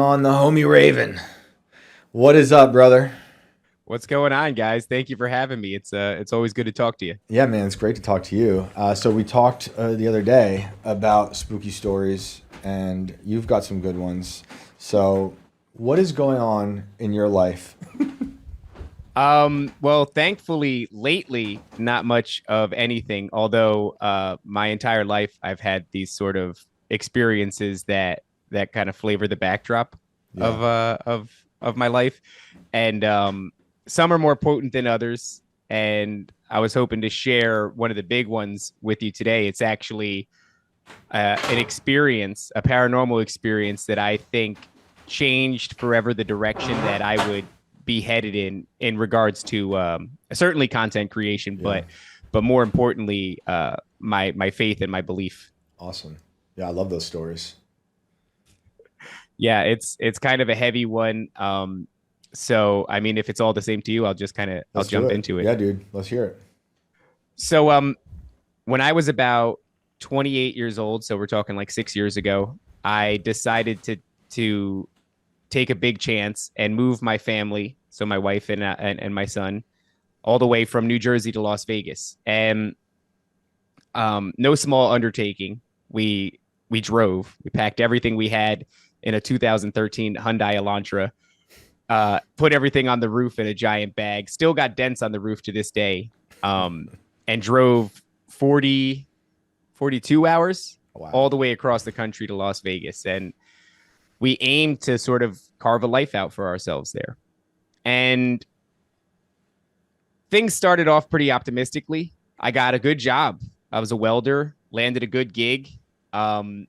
on, the homie Raven? What is up, brother? What's going on, guys? Thank you for having me. It's always good to talk to you. Yeah, man, it's great to talk to you. So we talked the other day about spooky stories, and you've got some good ones. So, what is going on in your life? Well, thankfully, lately, not much of anything. Although, my entire life, I've had these sort of experiences that kind of flavor the backdrop Yeah, of my life, and some are more potent than others. And I was hoping to share one of the big ones with you today. It's actually an experience, a paranormal experience that I think changed forever the direction that I would be headed in regards to certainly content creation, yeah, but more importantly, my faith and my belief. awesome. Yeah, I love those stories. Yeah, it's kind of a heavy one. So I mean, if it's all the same to you, I'll Let's do jump it. into it. Yeah, dude, let's hear it. So when I was about 28 years old, so we're talking like 6 years ago, I decided to take a big chance and move my family, so my wife and my son, all the way from New Jersey to Las Vegas. And no small undertaking. We drove. We packed everything we had in a 2013 Hyundai Elantra. Put everything on the roof in a giant bag. Still got dents on the roof to this day. Um, and drove 42 hours Wow. all the way across the country to Las Vegas. And we aimed to sort of carve a life out for ourselves there. And things started off pretty optimistically. I got a good job. I was a welder, landed a good gig. Um,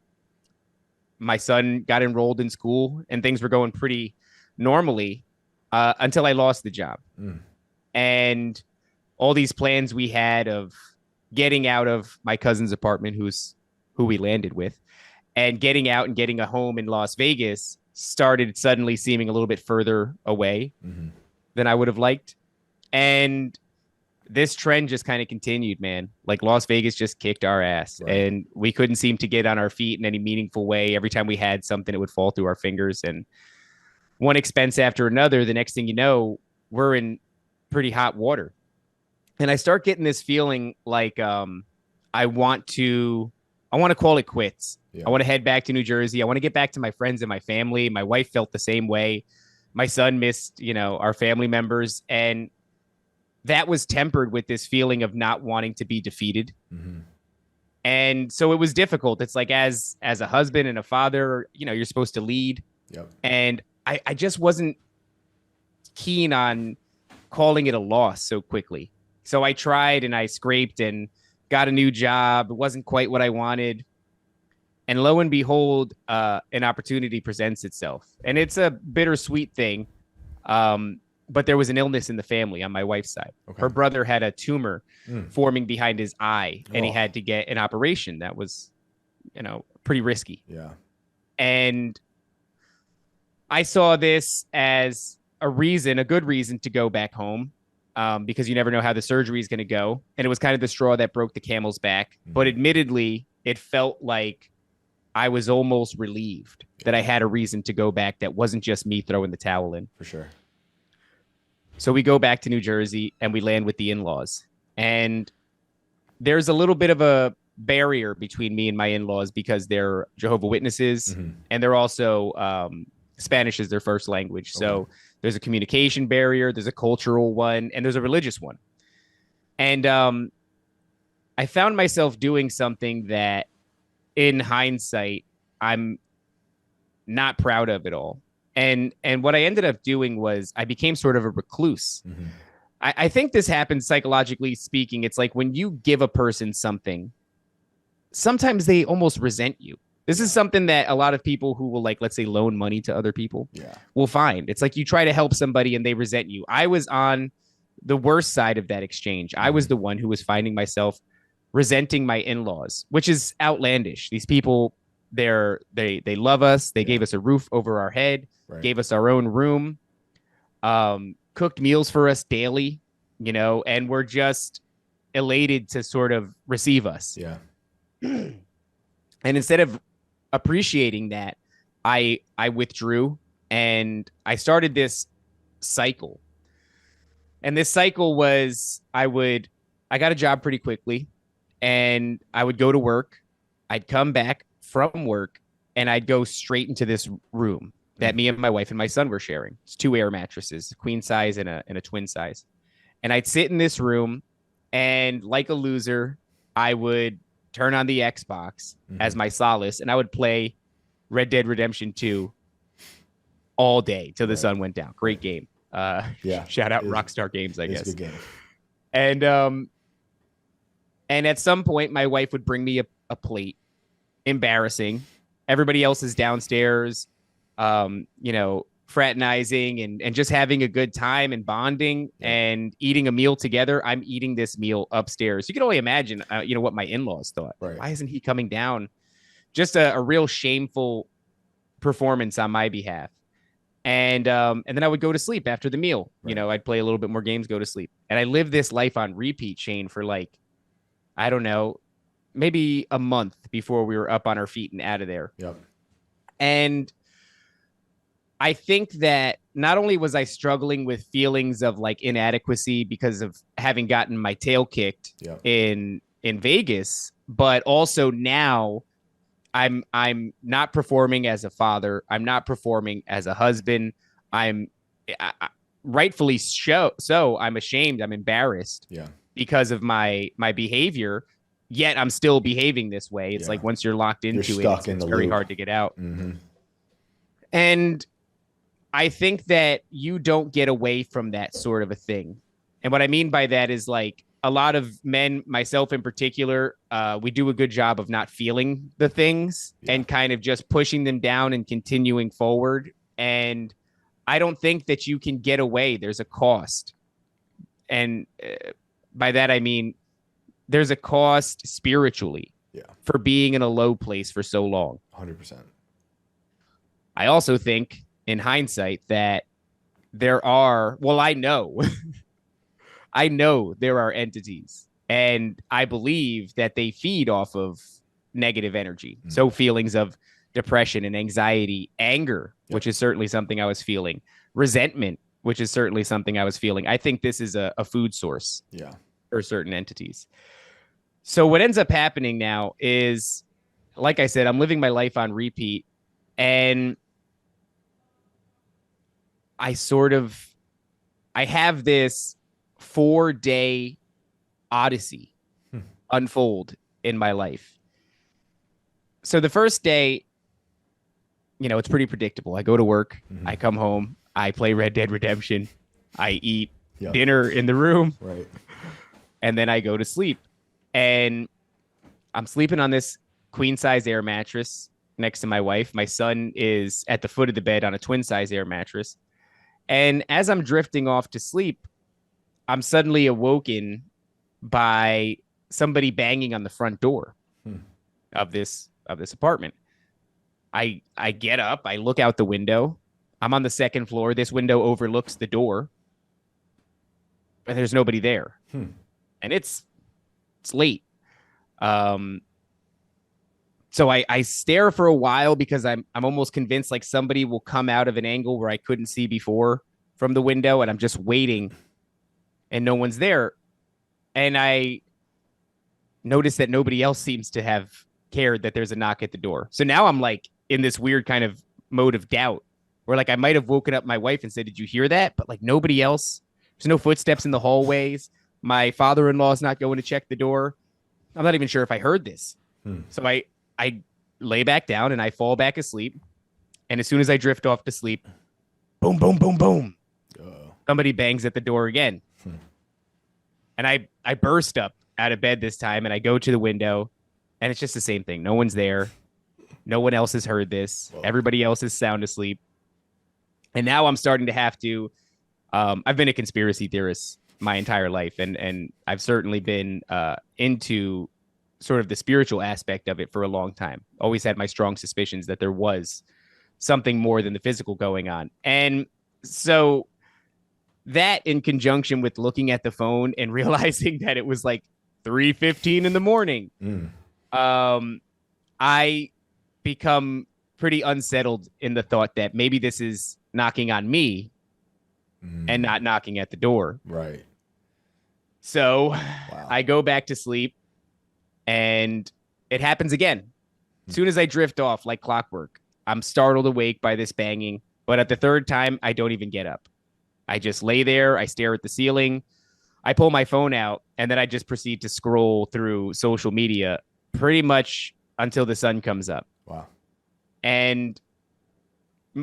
my son got enrolled in school, and things were going pretty normally until I lost the job. Mm. And all these plans we had of getting out of my cousin's apartment, who we landed with, and getting out and getting a home in Las Vegas started suddenly seeming a little bit further away Hmm. than I would have liked. And this trend just kind of continued, man. Like Las Vegas just kicked our ass Right. and we couldn't seem to get on our feet in any meaningful way. Every time we had something, it would fall through our fingers and one expense after another. The next thing you know, we're in pretty hot water. And I start getting this feeling like I want to I want to call it quits. I Yeah. want to head back to New Jersey. I want to get back to my friends and my family. My wife felt the same way. My son missed, our family members, and that was tempered with this feeling of not wanting to be defeated. Hmm. And so it was difficult. It's like as a husband and a father, you're supposed to lead, Yep. and I just wasn't keen on calling it a loss so quickly. So I tried and I scraped and got a new job. It wasn't quite what I wanted. And lo and behold, an opportunity presents itself. And it's a bittersweet thing. But there was an illness in the family on my wife's side. Okay. Her brother had a tumor Mm. forming behind his eye, and he Oh, had to get an operation that was, pretty risky. yeah. And I saw this as a good reason to go back home, because you never know how the surgery is going to go. And it was kind of the straw that broke the camel's back. But Hmm. admittedly, it felt like I was almost relieved that I had a reason to go back that wasn't just me throwing the towel in. For sure. So we go back to New Jersey and we land with the in laws. And there's a little bit of a barrier between me and my in laws because they're Jehovah Witnesses Hmm. and they're also Spanish is their first language. Okay. So there's a communication barrier, there's a cultural one, and there's a religious one. And I found myself doing something that, in hindsight, I'm not proud of at all. And what I ended up doing was I became sort of a recluse. Hmm. I think this happens psychologically speaking. It's like when you give a person something, sometimes they almost resent you. This is Yeah. something that a lot of people who will, like, let's say, loan money to other people Yeah. will find. It's like you try to help somebody and they resent you. I was on the worst side of that exchange. I Hmm. was the one who was finding myself resenting my in-laws, which is outlandish. These people, they love us. They Yeah. gave us a roof over our head, Right. gave us our own room, cooked meals for us daily, and we're just elated to sort of receive us. Yeah. And instead of appreciating that, I withdrew. And I started this cycle. And this cycle was I got a job pretty quickly, and I would go to work. I'd come back from work, and I'd go straight into this room that me and my wife and my son were sharing. It's 2 air mattresses, queen size and a twin size. And I'd sit in this room, and like a loser, I would turn on the Xbox as my solace, and I would play Red Dead Redemption 2 all day till the sun went down. Great game. Shout out Rockstar Games, I guess. It's a good game. And at some point, my wife would bring me a plate. Embarrassing. Everybody else is downstairs, fraternizing and just having a good time and bonding and eating a meal together. I'm eating this meal upstairs. You can only imagine, what my in-laws thought. Right. Why isn't he coming down? Just a real shameful performance on my behalf. And then I would go to sleep after the meal. Right. I'd play a little bit more games, go to sleep. And I lived this life on repeat, Shane, for I don't know, maybe a month before we were up on our feet and out of there. Yep. And I think that not only was I struggling with feelings of inadequacy because of having gotten my tail kicked in Vegas, but also now I'm not performing as a father. I'm not performing as a husband. I rightfully so I'm ashamed. I'm embarrassed because of my behavior. Yet I'm still behaving this way. It's like once you're locked into it's very hard to get out. Mm-hmm. And I think that you don't get away from that sort of a thing. And what I mean by that is a lot of men, myself in particular, we do a good job of not feeling the things and kind of just pushing them down and continuing forward. And I don't think that you can get away. There's a cost. And by that, I mean, there's a cost spiritually for being in a low place for so long. 100%. I also think in hindsight that there are, I know, I know there are entities, and I believe that they feed off of negative energy. Mm-hmm. So feelings of depression and anxiety, anger, which is certainly something I was feeling, resentment, which is certainly something I was feeling. I think this is a food source for certain entities. So what ends up happening now is, like I said, I'm living my life on repeat, and I have this 4-day odyssey unfold in my life. So the first day, it's pretty predictable. I go to work, I come home, I play Red Dead Redemption, I eat dinner in the room, and then I go to sleep. And I'm sleeping on this queen size air mattress next to my wife. My son is at the foot of the bed on a twin size air mattress. And as I'm drifting off to sleep, I'm suddenly awoken by somebody banging on the front door of this apartment. I get up, I look out the window. I'm on the second floor. This window overlooks the door, and there's nobody there. And it's late. So I stare for a while because I'm almost convinced somebody will come out of an angle where I couldn't see before from the window, and I'm just waiting and no one's there. And I notice that nobody else seems to have cared that there's a knock at the door. So now I'm in this weird kind of mode of doubt where I might have woken up my wife and said, "Did you hear that?" But nobody else. There's no footsteps in the hallways. My father-in-law is not going to check the door. I'm not even sure if I heard this. So I lay back down and I fall back asleep. And as soon as I drift off to sleep, boom, boom, boom, boom. Somebody bangs at the door again. And I burst up out of bed this time, and I go to the window, and it's just the same thing. No one's there. No one else has heard this. Everybody else is sound asleep. And now I'm starting to have to, I've been a conspiracy theorist my entire life. And I've certainly been into sort of the spiritual aspect of it for a long time. Always had my strong suspicions that there was something more than the physical going on. And so that, in conjunction with looking at the phone and realizing that it was 3:15 in the morning, I become pretty unsettled in the thought that maybe this is knocking on me and not knocking at the door. Right. So Wow. I go back to sleep and it happens again. As soon as I drift off like clockwork, I'm startled awake by this banging. But at the third time, I don't even get up. I just lay there. I stare at the ceiling. I pull my phone out, and then I just proceed to scroll through social media pretty much until the sun comes up. Wow. And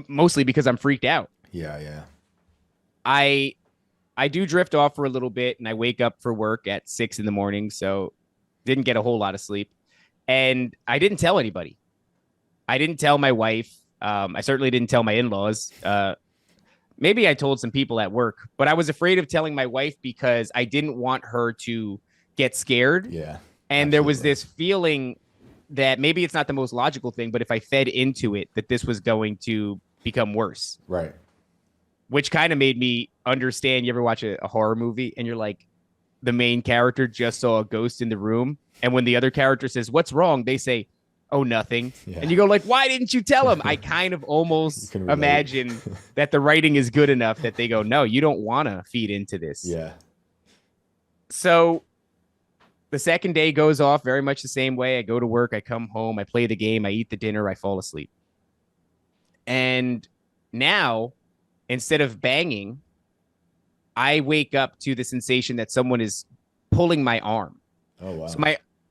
mostly because I'm freaked out. Yeah, yeah. I do drift off for a little bit, and I wake up for work at 6 a.m, so didn't get a whole lot of sleep. And I didn't tell anybody. I didn't tell my wife. I certainly didn't tell my in-laws. Maybe I told some people at work, but I was afraid of telling my wife because I didn't want her to get scared. Yeah. And there was this feeling that maybe it's not the most logical thing, but if I fed into it, that this was going to become worse. Right. Which kind of made me understand. You ever watch a horror movie and you're like, the main character just saw a ghost in the room. And when the other character says, "What's wrong?" they say, "Oh, nothing." Yeah. And you go like, why didn't you tell him? I kind of almost imagine that the writing is good enough that they go, no, you don't want to feed into this. Yeah. So the second day goes off very much the same way. I go to work, I come home, I play the game, I eat the dinner, I fall asleep. And now, instead of banging, I wake up to the sensation that someone is pulling my arm. Oh, wow. So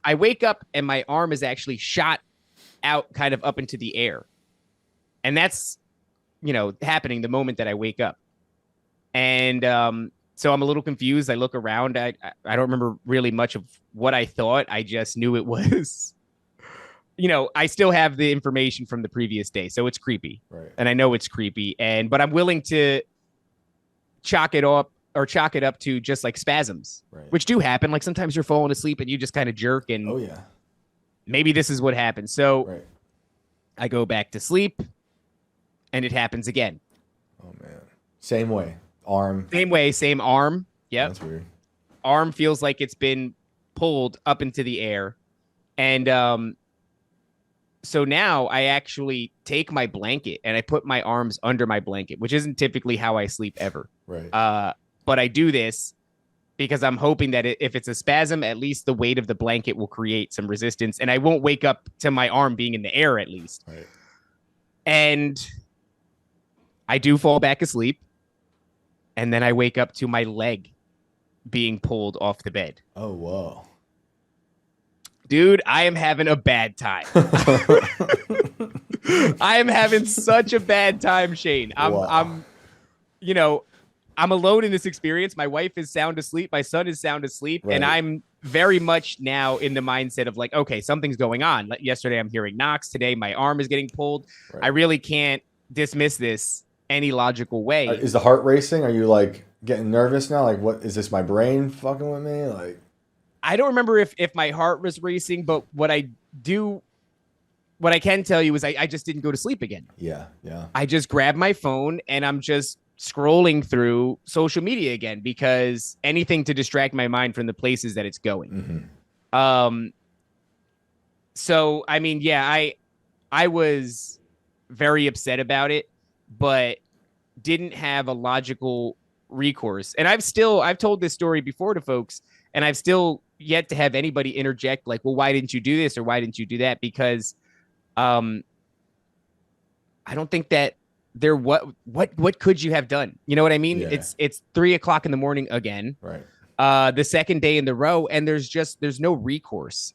I wake up and my arm is actually shot out kind of up into the air. And that's, happening the moment that I wake up. And so I'm a little confused. I look around. I don't remember really much of what I thought. I just knew it was, I still have the information from the previous day. So it's creepy. Right. And I know it's creepy. But I'm willing to chalk it up to just like spasms, right, which do happen. Like sometimes you're falling asleep and you just kind of jerk and oh yeah, maybe this is what happened. So right. I go back to sleep and it happens again. Oh man. Same way. Arm. Same way, same arm. Yep. That's weird. Arm feels like it's been pulled up into the air. And so now I actually take my blanket and I put my arms under my blanket, which isn't typically how I sleep ever. Right. But I do this because I'm hoping that if it's a spasm, at least the weight of the blanket will create some resistance and I won't wake up to my arm being in the air at least. Right. And I do fall back asleep. And then I wake up to my leg being pulled off the bed. Oh, whoa. Dude, I am having a bad time. I am having such a bad time, Shane. I'm alone in this experience. My wife is sound asleep. My son is sound asleep. Right. And I'm very much now in the mindset of like, okay, something's going on. Like yesterday, I'm hearing knocks. Today, my arm is getting pulled. Right. I really can't dismiss this any logical way. Is the heart racing? Are you like getting nervous now? Like, what is this? My brain fucking with me? Like, I don't remember if my heart was racing, but what I can tell you is I just didn't go to sleep again. Yeah. Yeah. I just grabbed my phone and I'm just scrolling through social media again because anything to distract my mind from the places that it's going. Mm-hmm. So, I mean, yeah, I was very upset about it, but didn't have a logical recourse. And I've told this story before to folks, and I've still yet to have anybody interject like, well, why didn't you do this or why didn't you do that? Because I don't think that what could you have done? You know what I mean? Yeah. It's 3 o'clock in the morning again. Right. The second day in the row, and there's no recourse.